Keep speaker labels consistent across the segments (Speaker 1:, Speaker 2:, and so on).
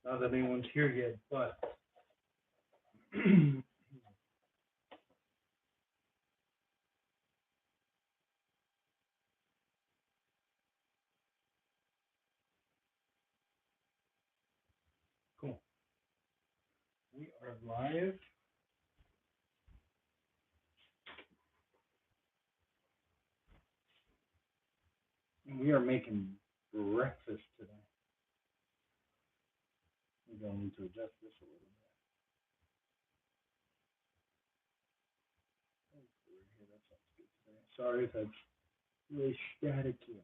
Speaker 1: Not that anyone's here yet, but cool. We are live. And we are making breakfast today. Maybe I'll need to adjust this a little bit. Hopefully, that sounds good today. Sorry if that's really staticky.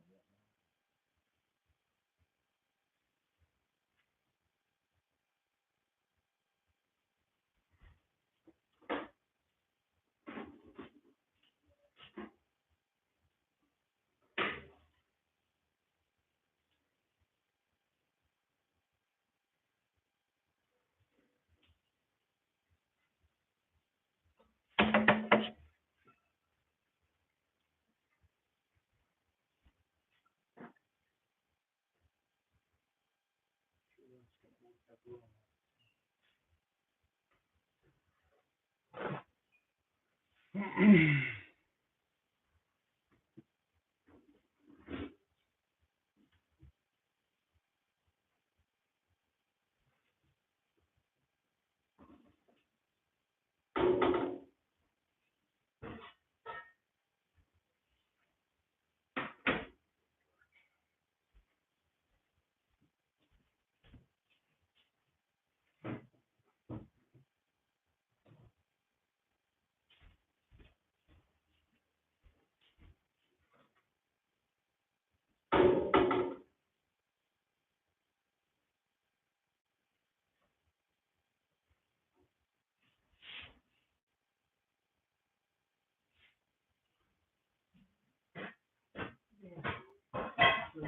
Speaker 1: So,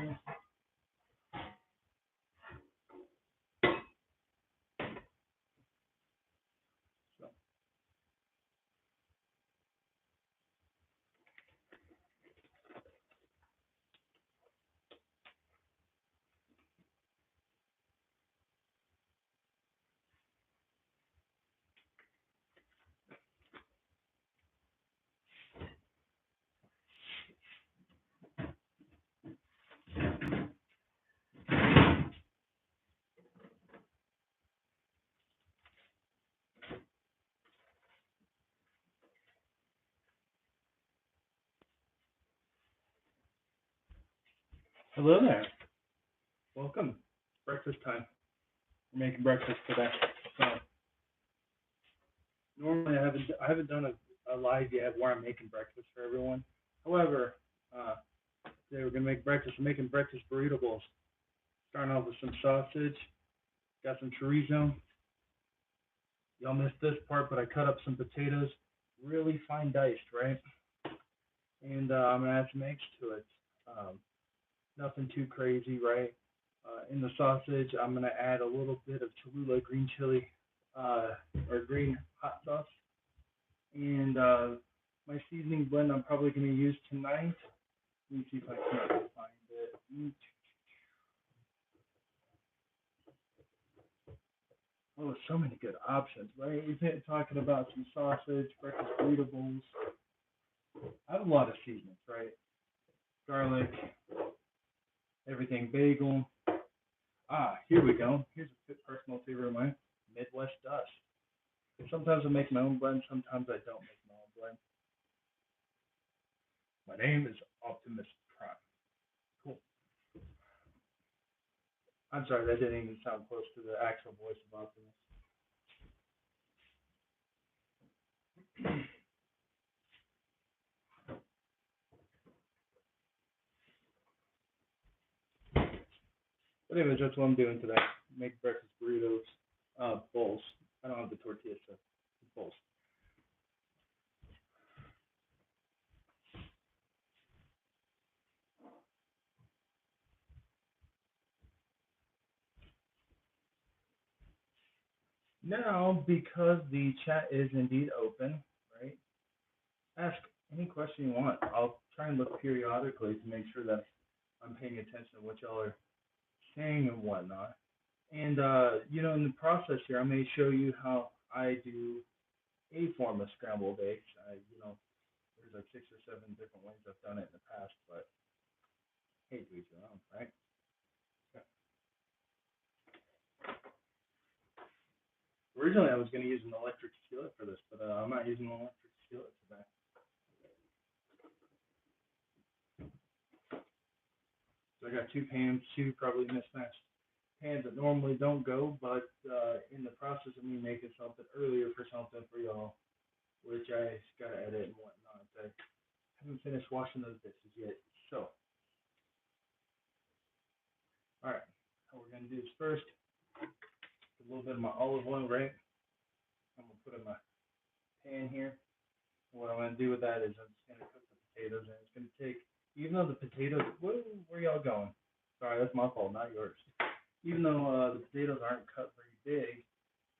Speaker 1: hello there. Welcome. Breakfast time. We're making breakfast today. So normally I haven't done a live yet where I'm making breakfast for everyone. However, uh, today we're gonna make breakfast. We're making breakfast burrito bowls. Starting off with some sausage. Got some chorizo. Y'all missed this part, but I cut up some potatoes, really fine diced, right? And I'm gonna add some eggs to it. Um, Nothing too crazy, right? In the sausage, I'm gonna add a little bit of Cholula green chili, uh, or green hot sauce, and my seasoning blend I'm probably gonna use tonight. Let me see if I can find it. Oh, so many good options, right? We've been talking about some sausage, breakfast burrito bowls. I have a lot of seasonings, right? Garlic, everything bagel. Here we go. Here's a personal favorite of mine, Midwest Dust. Sometimes I make my own blend, sometimes I don't make my own blend. My name is Optimus Prime. Cool. I'm sorry, that didn't even sound close to the actual voice of Optimus. But anyways, that's what I'm doing today. Make breakfast burritos, bowls. I don't have the tortilla stuff. Bowls. Now, because the chat is indeed open, right? Ask any question you want. I'll try and look periodically to make sure that I'm paying attention to what y'all are saying and whatnot. And in the process here, I may show you how I do a form of scrambled eggs. There's like 6 or 7 different ways I've done it in the past, but hey, to each their own, right? So, originally, I was going to use an electric skillet for this, but I'm not using an electric skillet today. So I got 2 pans, 2 probably mismatched pans that normally don't go, but in the process of me making something earlier for something for y'all, which I got to edit and whatnot, I haven't finished washing those dishes yet. So, all right, how we're going to do this first, a little bit of my olive oil, right? I'm going to put in my pan here. What I'm going to do with that is I'm just going to cook the potatoes, and it's going to take, even though the potatoes, where y'all going? Sorry, that's my fault, not yours. Even though the potatoes aren't cut very big,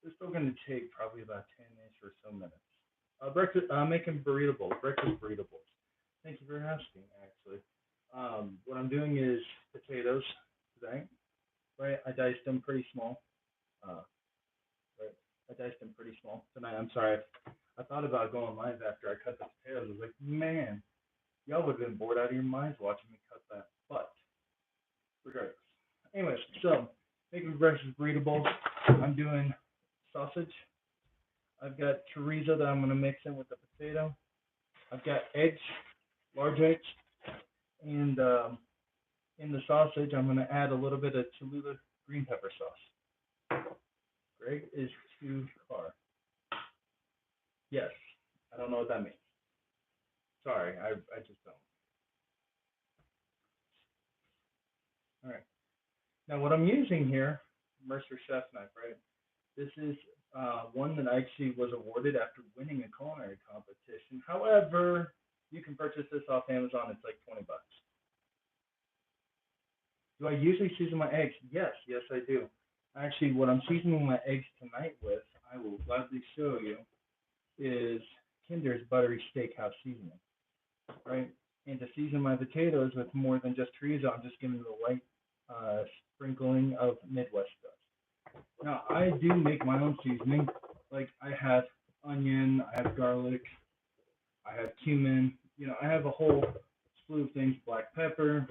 Speaker 1: they're still going to take probably about 10-ish or so minutes. Breakfast, making burrito bowls, breakfast burrito bowls. Thank you for asking, actually. What I'm doing is potatoes today, right? I diced them pretty small. Uh, right? I diced them pretty small tonight. I'm sorry. I thought about going live after I cut the potatoes. I was like, man, y'all would have been bored out of your minds watching me cut that. But regardless. Anyways, so making breakfast burrito bowls. I'm doing sausage. I've got chorizo that I'm going to mix in with the potato. I've got eggs, large eggs, and in the sausage, I'm going to add a little bit of Cholula green pepper sauce. Greg is too far. Yes, I don't know what that means. Sorry, I just don't. All right. Now, what I'm using here, Mercer Chef knife, right? This is one that actually was awarded after winning a culinary competition. However, you can purchase this off Amazon. It's like 20 bucks. Do I usually season my eggs? Yes, yes, I do. Actually, what I'm seasoning my eggs tonight with, I will gladly show you, is Kinder's buttery steakhouse seasoning, right? And to season my potatoes with more than just chorizo, I'm just giving it a light sprinkling of Midwest stuff. Now, I do make my own seasoning. Like, I have onion, I have garlic, I have cumin. I have a whole slew of things, black pepper.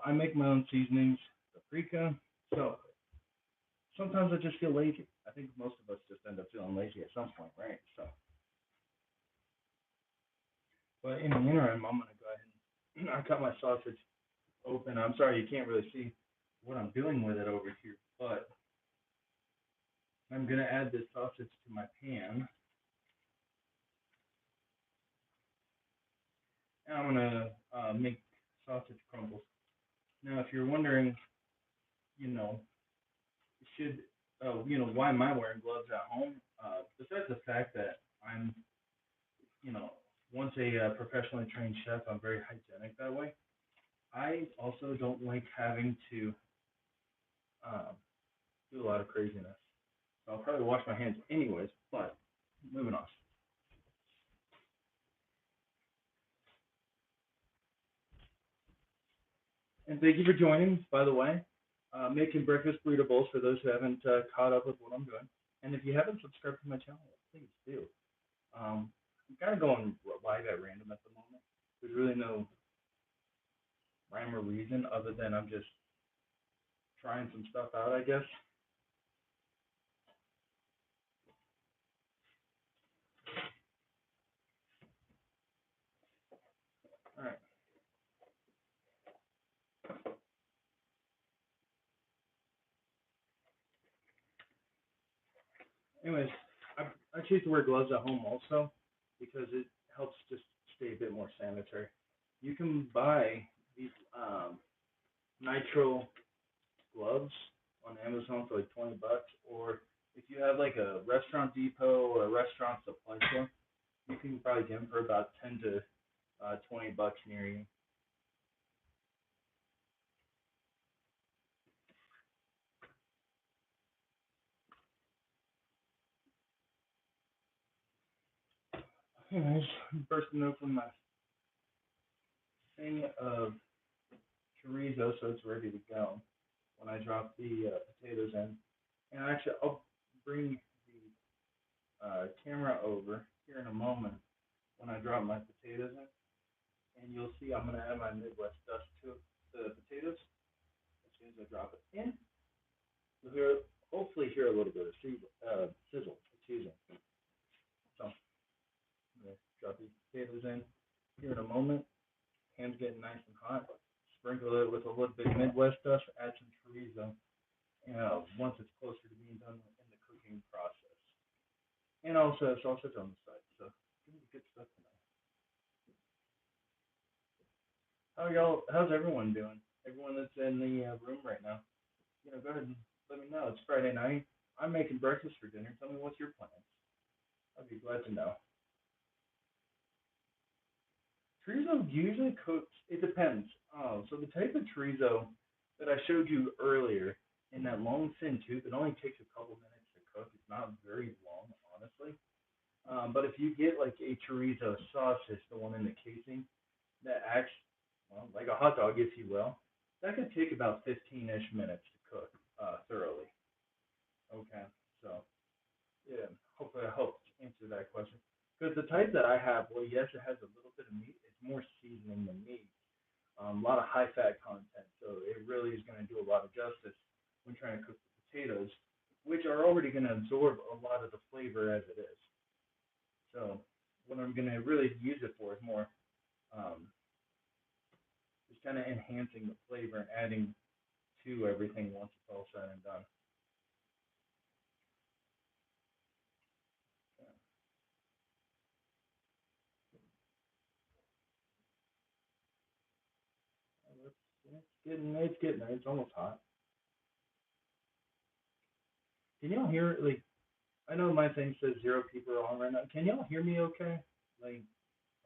Speaker 1: I make my own seasonings, paprika. So sometimes I just feel lazy. I think most of us just end up feeling lazy at some point, right? So, but in the interim, I'm gonna go ahead and I cut my sausage open. I'm sorry you can't really see what I'm doing with it over here, but I'm gonna add this sausage to my pan, and I'm gonna make sausage crumbles. Now, if you're wondering, you know, should why am I wearing gloves at home? Besides the fact that I'm, you know, once a professionally trained chef, I'm very hygienic that way. I also don't like having to um, do a lot of craziness. So I'll probably wash my hands anyways. But moving on. And thank you for joining, by the way. Making breakfast burrito bowls for those who haven't caught up with what I'm doing. And if you haven't subscribed to my channel, please do. I'm kind of going live at random at the moment. There's really no rhyme or reason other than I'm just trying some stuff out, I guess. All right. Anyways, I choose to wear gloves at home also because it helps just stay a bit more sanitary. You can buy these nitro gloves on Amazon for like 20 bucks, or if you have like a restaurant depot or a restaurant supply store, you can probably get them for about 10 to 20 bucks near you. Anyways, bursting open my thing of chorizo so it's ready to go. when I drop the potatoes in. And actually, I'll bring the camera over here in a moment when I drop my potatoes in, and you'll see I'm gonna add my Midwest dust to the potatoes as soon as I drop it in. You'll hear, hopefully hear a little bit of sizzle. Excuse me. So I'm gonna drop these potatoes in here in a moment. Hands getting nice and hot. Sprinkle it with a little bit of Midwest dust. Add some chorizo. Once it's closer to being done in the cooking process, and also sausage on the side. So good stuff tonight. How y'all? How's everyone doing? Everyone that's in the room right now. Go ahead and let me know. It's Friday night. I'm making breakfast for dinner. Tell me what's your plans. I'd be glad to know. Chorizo usually cooks. It depends. So the type of chorizo that I showed you earlier in that long thin tube, it only takes a couple minutes to cook. It's not very long, honestly. But if you get like a chorizo sausage, the one in the casing, that acts well like a hot dog, if you will, that could take about 15-ish minutes to cook thoroughly. Okay, so yeah, hopefully I helped answer that question. Because the type that I have, well, yes, it has a little bit of meat. It's more seasoning than meat. A lot of high fat content, so it really is going to do a lot of justice when trying to cook the potatoes, which are already going to absorb a lot of the flavor as it is. So what I'm going to really use it for is more um, just kind of enhancing the flavor and adding to everything once it's all said and done. Yeah. It's getting there. It's almost hot. Can y'all hear it? Like, I know my thing says 0 people are on right now. Can y'all hear me okay? Like,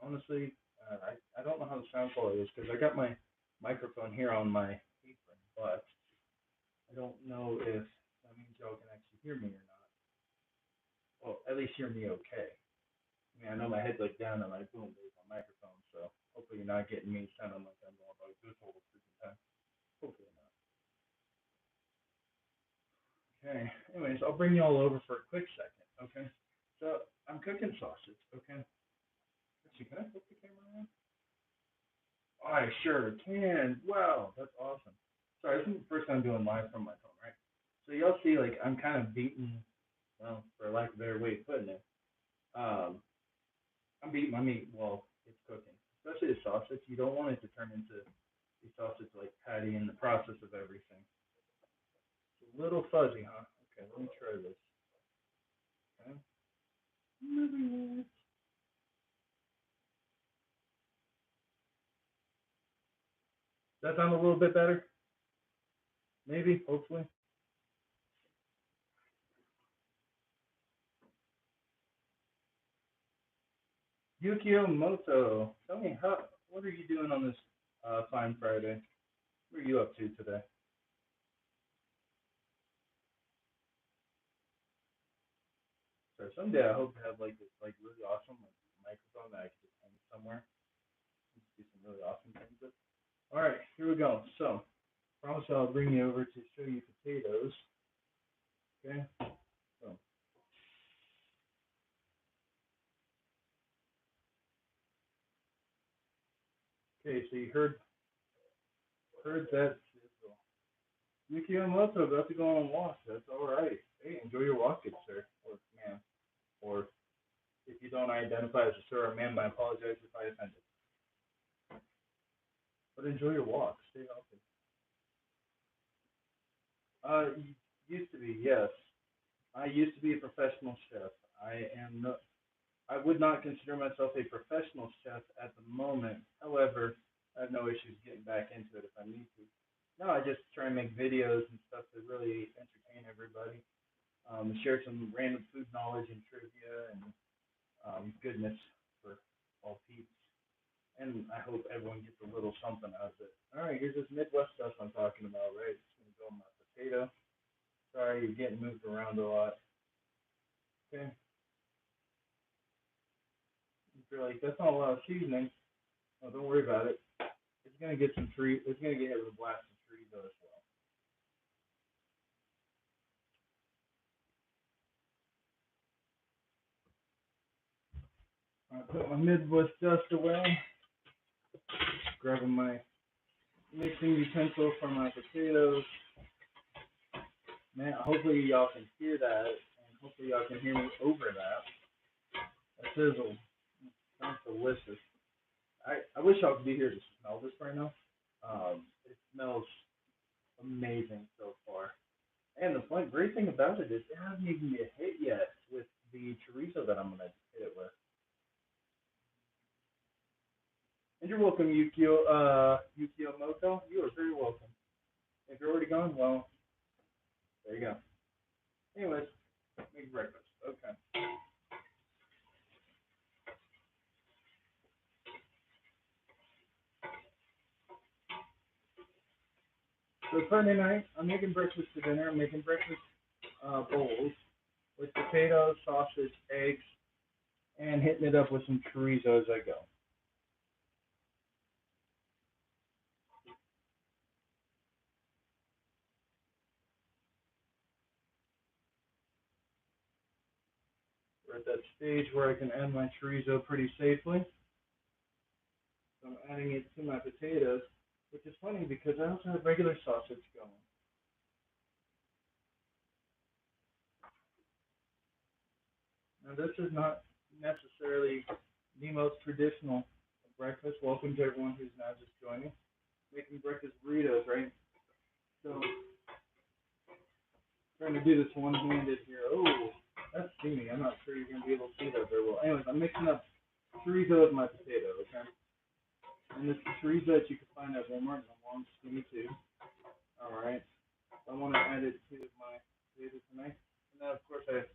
Speaker 1: honestly, I don't know how the sound quality is because I got my microphone here on my apron, but I don't know if that means y'all can actually hear me or not. Well, at least hear me okay. I mean, I know my head's like down and like boom, there's my microphone, so hopefully you're not getting me sounding like I'm going like this whole freaking time. Hopefully not. Okay. Anyways, I'll bring y'all over for a quick second. Okay. So I'm cooking sausage. Okay. Actually, can I flip the camera around? I sure can. Wow, that's awesome. Sorry, this is the first time doing live from my phone, right? So y'all see, like, I'm kind of beating, well, for lack of a better way of putting it, um, I'm beating my meat while it's cooking. Especially the sausage. You don't want it to turn into the sausage like patty in the process of everything. It's a little fuzzy, huh? Okay, let me try this. Okay. Does that sound a little bit better? Maybe, hopefully. Yukio Moto, tell me what are you doing on this fine Friday? What are you up to today? So someday I hope to have like this like really awesome like microphone that I can just hang somewhere and just do some really awesome things with. All right, here we go. So promise I'll bring you over to show you potatoes. Okay. So okay, so you heard that sizzle. Yukio Moto about to go on a walk. That's all right. Hey, enjoy your walk, good sir or ma'am. Or if you don't identify as a sir or ma'am, I apologize if I offended. But enjoy your walk. Stay healthy. Used to be, yes. I used to be a professional chef. I am no, I would not consider myself a professional chef at the moment. However, I have no issues getting back into it if I need to. No, I just try and make videos and stuff to really entertain everybody, share some random food knowledge and trivia and goodness for all peeps. And I hope everyone gets a little something out of it. All right, here's this Midwest stuff I'm talking about, right? It's gonna go in my potato. Sorry, you're getting moved around a lot. Okay, if you're like, that's not a lot of seasoning, well, don't worry about it. It's gonna get hit with a blast of chorizo as well. put my Midwest dust away. Grabbing my mixing utensil for my potatoes. Man, hopefully y'all can hear that, and hopefully y'all can hear me over that. That sizzle sounds delicious. I wish y'all could be here to smell this right now. It smells amazing so far. And the great thing about it is it hasn't even been hit yet with the chorizo that I'm gonna hit it with. And you're welcome, Yukio Moto. You are very welcome. If you're already gone, well, there you go. Anyways, make breakfast. Okay. So Sunday night, I'm making breakfast for dinner. I'm making breakfast bowls with potatoes, sausage, eggs, and hitting it up with some chorizo as I go. We're at that stage where I can add my chorizo pretty safely. So I'm adding it to my potatoes, which is funny because I also have regular sausage going. Now this is not necessarily the most traditional breakfast. Welcome to everyone who's now just joining. Making breakfast burritos, right? So trying to do this one-handed here. Oh, that's steamy. I'm not sure you're gonna be able to see that very well. Anyways, I'm mixing up chorizo with my potato, okay? And this chorizo that you can find at Walmart in a long skinny tube. Alright. I want to add it to my potato tonight. And then of course I have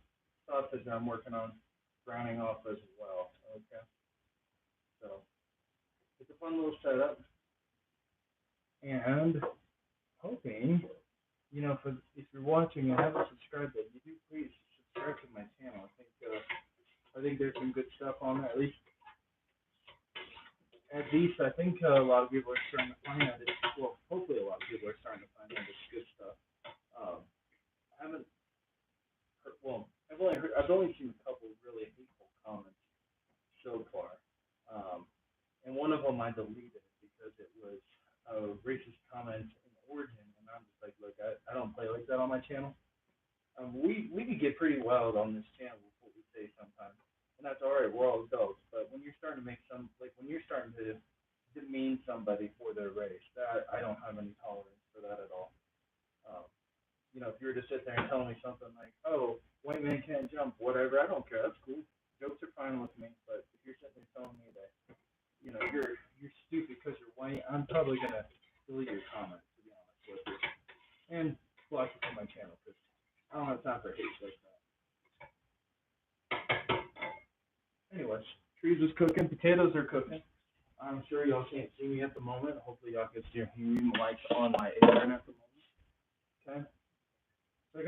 Speaker 1: sausage that I'm working on browning off as well. Okay. So it's a fun little setup. And hoping, for if you're watching and haven't subscribed yet, you do please subscribe to my channel. I think there's some good stuff on there. At least I think a lot of people are starting to find that it's, well, hopefully a lot of people are starting to find that it's good stuff. I haven't heard, well, I've only seen a couple of really hateful comments so far. And one of them I deleted because it was a racist comment in origin, and I'm just like, look, I don't play like that on my channel. We can get pretty wild on this channel with what we say sometimes, and that's all right. We're all adults, but when you're starting to when you're starting to demean somebody for their race, that I don't have any tolerance for that at all. Um, if you were to sit there and tell me something like, oh, white man can't jump, whatever, I don't care. That's cool. Jokes are fine with me, but if you're sitting there telling me that, you're stupid because you're white, I'm probably gonna delete your comment, to be honest with you, and block you from my channel because I don't have time for hate like that. Anyways, trees is cooking, potatoes are cooking. I'm sure y'all can't see me at the moment. Hopefully y'all can still hear me like on my apron at the moment. Okay. So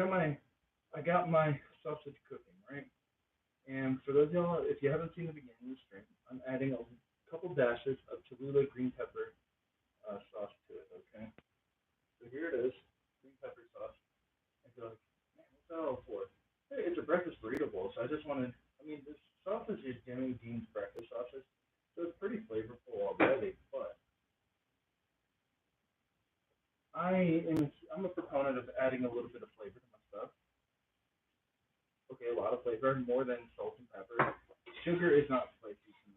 Speaker 1: I got my sausage cooking, right? And for those of y'all, if you haven't seen the beginning of the stream, I'm adding a couple dashes of Cholula green pepper sauce to it, okay? So here it is, green pepper sauce. And you're like, man, what's that all for? Hey, it's a breakfast burrito bowl, so this sausage is Jimmy Dean's breakfast sausage, so it's pretty flavorful already, but I'm a proponent of adding a little bit of flavor to my stuff. Okay, a lot of flavor, more than salt and pepper. Sugar is not spicy to me.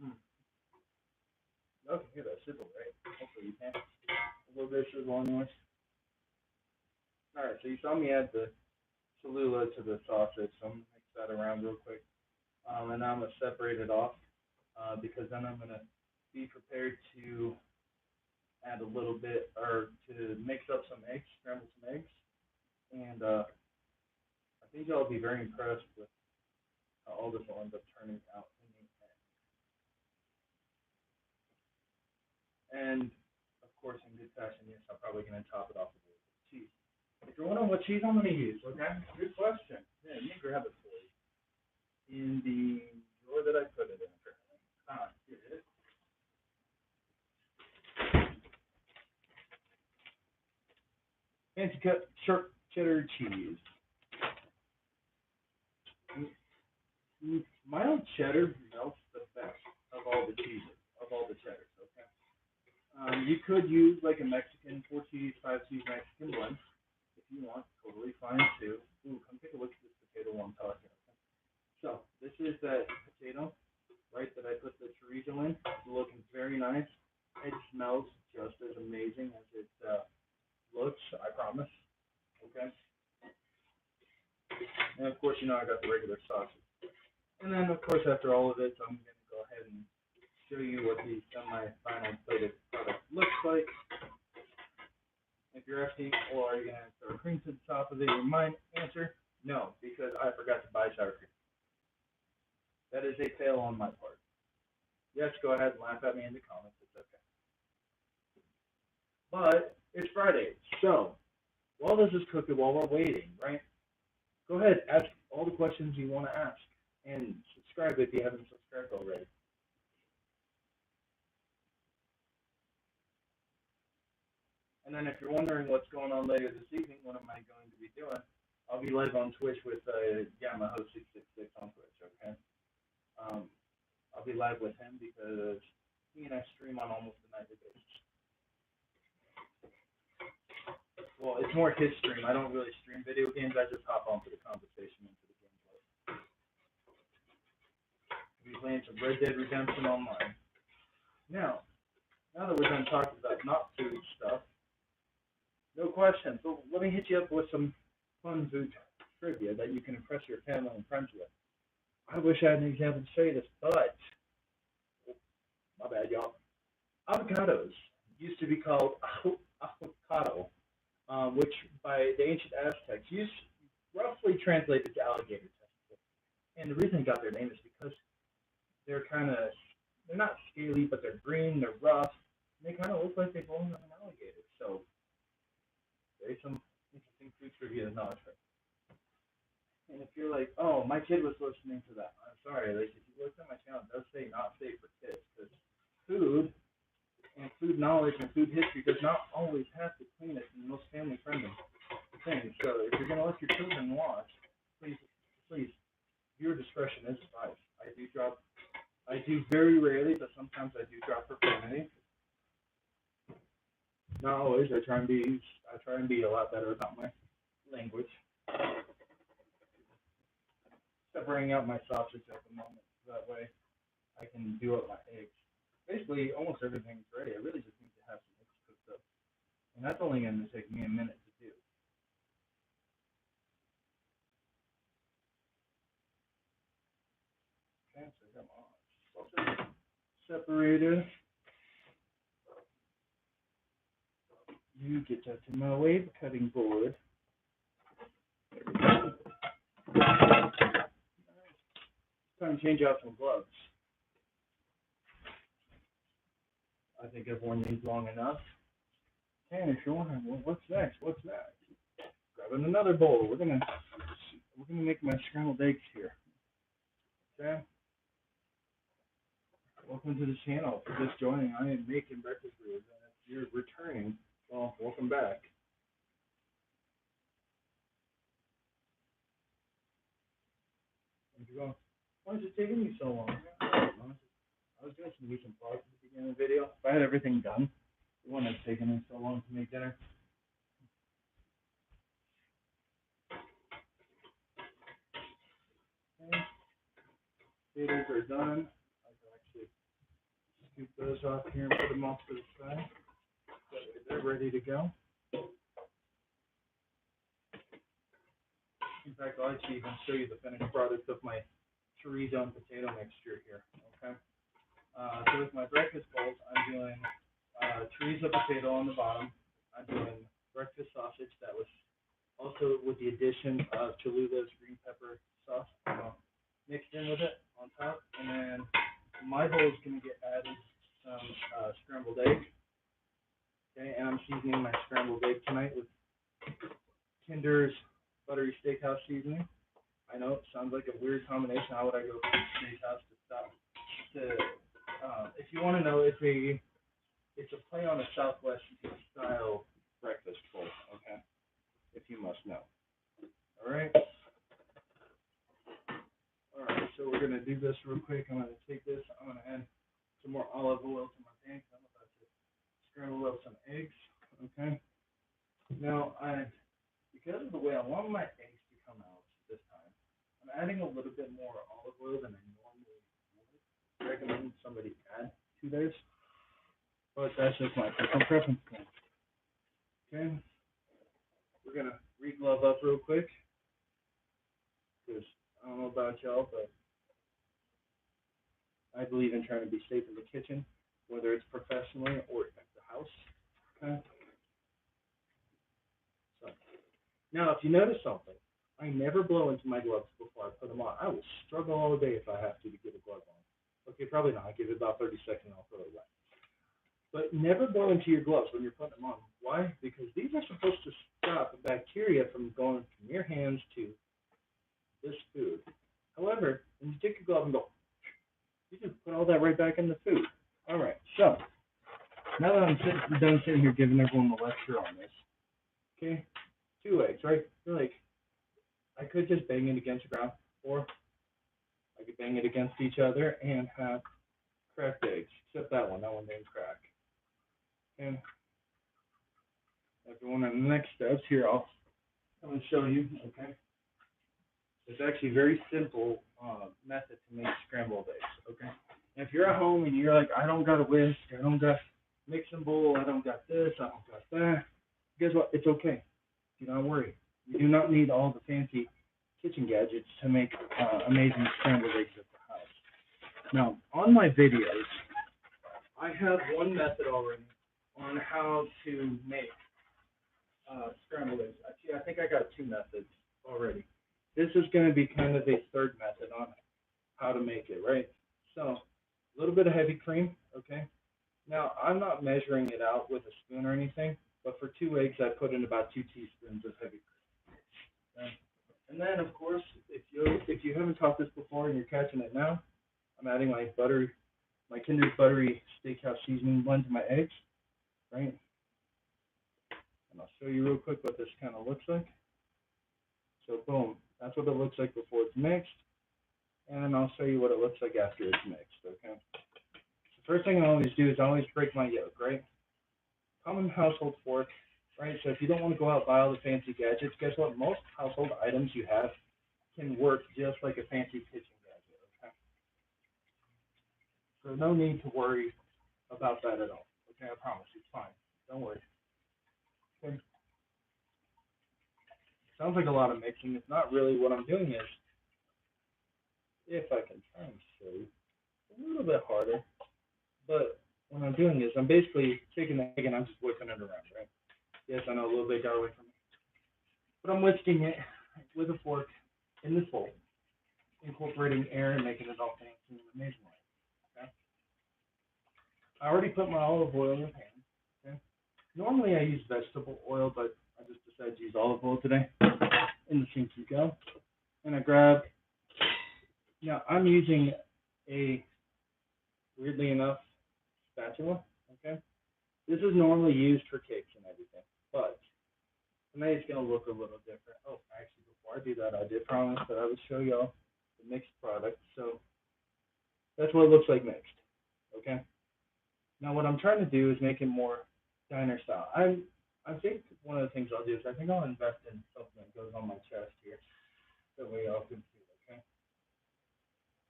Speaker 1: Hmm. Okay, hear that sizzle, right? Hopefully you can. A little bit of sizzle anyways. Alright, so you saw me add the Cholula to the sausage, so I'm going to mix that around real quick. And now I'm going to separate it off because then I'm going to be prepared to add a little bit, or to mix up some eggs, scramble some eggs. And I think y'all will be very impressed with how all this will end up turning out in the end. And, of course, in good fashion, yes, I'm probably going to top it off with a little bit of cheese. If you're wondering what cheese I'm going to use, okay, good question. Yeah, let me grab it for you. In the drawer that I put it in, apparently. Here it is. Fancy cut sharp cheddar cheese. Mild cheddar melts the best of all the cheeses, of all the cheddars. Okay. You could use like a Mexican 4 cheese, 5 cheese Mexican blend if you want. Totally fine too. Ooh, come take a look at this potato while I'm talking. Okay? So this is that potato, right? That I put the chorizo in. It's looking very nice. It smells just as amazing as it looks. I promise. Okay. And of course, I got the regular sausage. And then, of course, after all of it, I'm going to go ahead and show you what the semi-final plated product looks like. If you're asking, well, are you going to throw cream to the top of it? Your mind answer, no, because I forgot to buy sour cream. That is a fail on my part. Yes, go ahead and laugh at me in the comments. It's okay. But it's Friday, so while this is cooking, while we're waiting, right? Go ahead, ask all the questions you want to ask, and subscribe if you haven't subscribed already. And then if you're wondering what's going on later this evening, what am I going to be doing? I'll be live on Twitch with Yamaho666 on Twitch, okay? I'll be live with him because he and I stream on almost a nightly basis. Well, it's more his stream. I don't really stream video games. I just hop onto the conversation into the gameplay. We'll be playing some Red Dead Redemption Online. Now that we're done talking about not food stuff, no questions. So let me hit you up with some fun food trivia that you can impress your family and friends with. I wish I had an example to say this, but my bad, y'all. Avocados used to be called avocado, which by the ancient Aztecs used roughly translated to alligator testicles. And the reason they got their name is because they're not scaly, but they're green, they're rough, and they kind of look like they belong on an alligator. So there's some interesting food trivia to knowledge. And if you're like, oh, my kid was listening to that, I'm sorry. Like, if you look at my channel, it does say not safe for kids, because food and food knowledge and food history does not always have the cleanest and most family-friendly things. So if you're going to let your children watch, please, viewer discretion is advised. I do very rarely, but sometimes I do drop profanity. Not always. I try and be a lot better about my language. Separating out my sausage at the moment, so that way I can do up my eggs. Basically, almost everything's ready. I really just need to have some eggs cooked up, and that's only going to take me a minute to do. Okay, so I got my sausage separator. You get that to my wave cutting board. Time to change out some gloves. I think I've worn these long enough. And if you're wondering, well, what's next? Grabbing another bowl. We're gonna make my scrambled eggs here. Okay. Welcome to the channel. If you're just joining, I am making breakfast burritos, and if you're returning, well, welcome back. Why is it taking me so long? I was doing some recent vlogs at the beginning of the video. If I had everything done, it wouldn't have taken me so long to make dinner. Okay. Potatoes are done. I can actually scoop those off here and put them off to the side. They're ready to go. In fact, I'll actually even show you the finished product of my chorizo and potato mixture here. Okay. So with my breakfast bowls, I'm doing chorizo potato on the bottom. I'm doing breakfast sausage that was also with the addition of Cholula's green pepper sauce mixed in with it on top. And then my bowl is going to get added some scrambled egg. Okay, and I'm seasoning my scrambled egg tonight with Kinder's buttery steakhouse seasoning. I know it sounds like a weird combination. How would I go from steakhouse to stop? If you want to know, it's a play on a Southwest style breakfast bowl. Okay, if you must know. All right. So we're gonna do this real quick. I'm gonna take this. I'm gonna add some more olive oil to my pan. I'm about to scramble up some eggs. Okay. Now because of the way I want my eggs to come out this time, I'm adding a little bit more olive oil than I normally would. I recommend somebody add to theirs, but that's just my personal preference. Okay. We're gonna re-glove up real quick because I don't know about y'all, but I believe in trying to be safe in the kitchen, whether it's professionally or at the house. Okay. So now, if you notice something, I never blow into my gloves before I put them on. I will struggle all day if I have to get a glove on. Okay, probably not. I give it about 30 seconds and I'll throw it away. But never blow into your gloves when you're putting them on. Why? Because these are supposed to stop the bacteria from going from your hands to this food. However, when you take your glove and go, you just put all that right back in the food. All right, so now that I'm done sitting here giving everyone the lecture on this, okay, 2 eggs, right? You're like, I could just bang it against the ground, or I could bang it against each other and have cracked eggs, except that one didn't crack. And everyone on the next steps here, I'm going to show you, okay? It's actually a very simple method to make scrambled eggs, okay? And if you're at home and you're like, I don't got a whisk, I don't got mixing bowl, I don't got this, I don't got that, guess what? It's okay. Do not worry. You do not need all the fancy kitchen gadgets to make amazing scrambled eggs at the house. Now, on my videos, I have one method already on how to make scrambled eggs. Actually, I think I got 2 methods already. This is going to be kind of a third method on how to make it, right? So, a little bit of heavy cream, okay? Now, I'm not measuring it out with a spoon or anything, but for 2 eggs, I put in about 2 teaspoons of heavy cream. Okay? And then, of course, if you haven't taught this before and you're catching it now, I'm adding my Kinder's buttery steakhouse seasoning blend to my eggs, right? And I'll show you real quick what this kind of looks like. So, boom, that's what it looks like before it's mixed, and then I'll show you what it looks like after it's mixed, okay? The first thing I always do is I always break my yolk, right? Common household fork, right? So if you don't want to go out and buy all the fancy gadgets, guess what? Most household items you have can work just like a fancy kitchen gadget, okay? So no need to worry about that at all, okay? I promise, it's fine. Don't worry. Okay? Sounds like a lot of mixing. It's not really. What I'm doing is, if I can try and show you, a little bit harder, but what I'm doing is I'm basically taking the egg and I'm just whipping it around, right? Yes, I know, a little bit got away from me. But I'm whisking it with a fork in this bowl, incorporating air and making it all fancy and amazing. Okay? I already put my olive oil in the pan. Okay? Normally I use vegetable oil, but I just decided to use olive oil today. In the sink you go. And I grab, now I'm using a, weirdly enough, spatula. Okay? This is normally used for cakes and everything, but tonight it's going to look a little different. Oh, actually, before I do that, I did promise that I would show y'all the mixed product. So that's what it looks like mixed. Okay? Now what I'm trying to do is make it more diner style. I think one of the things I'll do is I think I'll invest in something that goes on my chest here. That way y'all can see it, okay?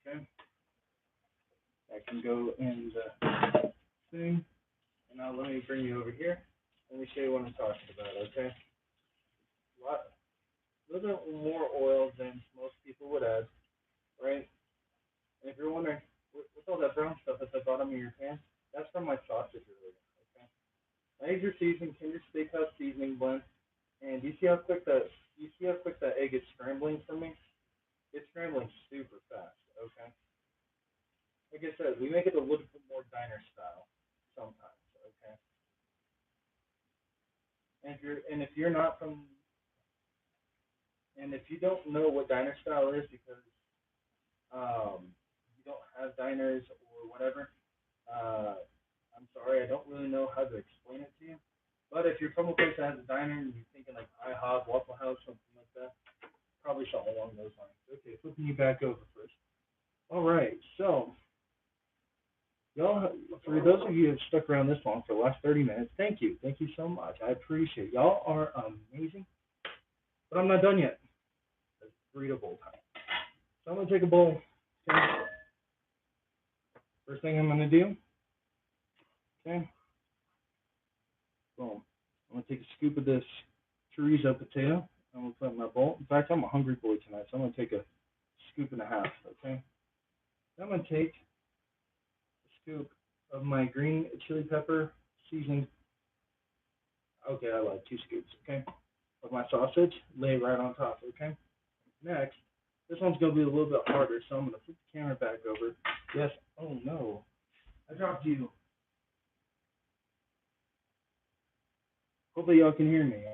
Speaker 1: Okay? That can go in the thing. And now let me bring you over here. Let me show you what I'm talking about, okay? A little bit more oil than most people would add, right? And if you're wondering, what's all that brown stuff at the bottom of your pan? That's from my sausage earlier, okay? My eggs are seasoned, Kinder Steakhouse seasoning blend. And you see how quick that egg is scrambling for me? It's scrambling super fast, okay? Like I said, we make it a little bit more diner style sometimes, okay? And if you don't know what diner style is because you don't have diners or whatever, I'm sorry, I don't really know how to explain it to you. But if you're from a place that has a diner and you're thinking like IHOP, Waffle House, something like that, probably something along those lines. Okay, flipping you back over first. All right, so y'all, for those of you who have stuck around this long for the last 30 minutes, thank you so much. I appreciate it. Y'all are amazing, but I'm not done yet. It's burrito bowl time. So I'm gonna take a bowl. Okay. First thing I'm gonna do. Okay. Boom. I'm gonna take a scoop of this chorizo potato. I'm gonna put it in my bowl. In fact, I'm a hungry boy tonight, so I'm gonna take a scoop and a half. Okay. Then I'm gonna take a scoop of my green chili pepper seasoned. Okay, I like 2 scoops. Okay. Of my sausage, lay it right on top. Okay. Next, this one's gonna be a little bit harder, so I'm gonna flip the camera back over. Yes. Oh no, I dropped you. Hopefully y'all can hear me.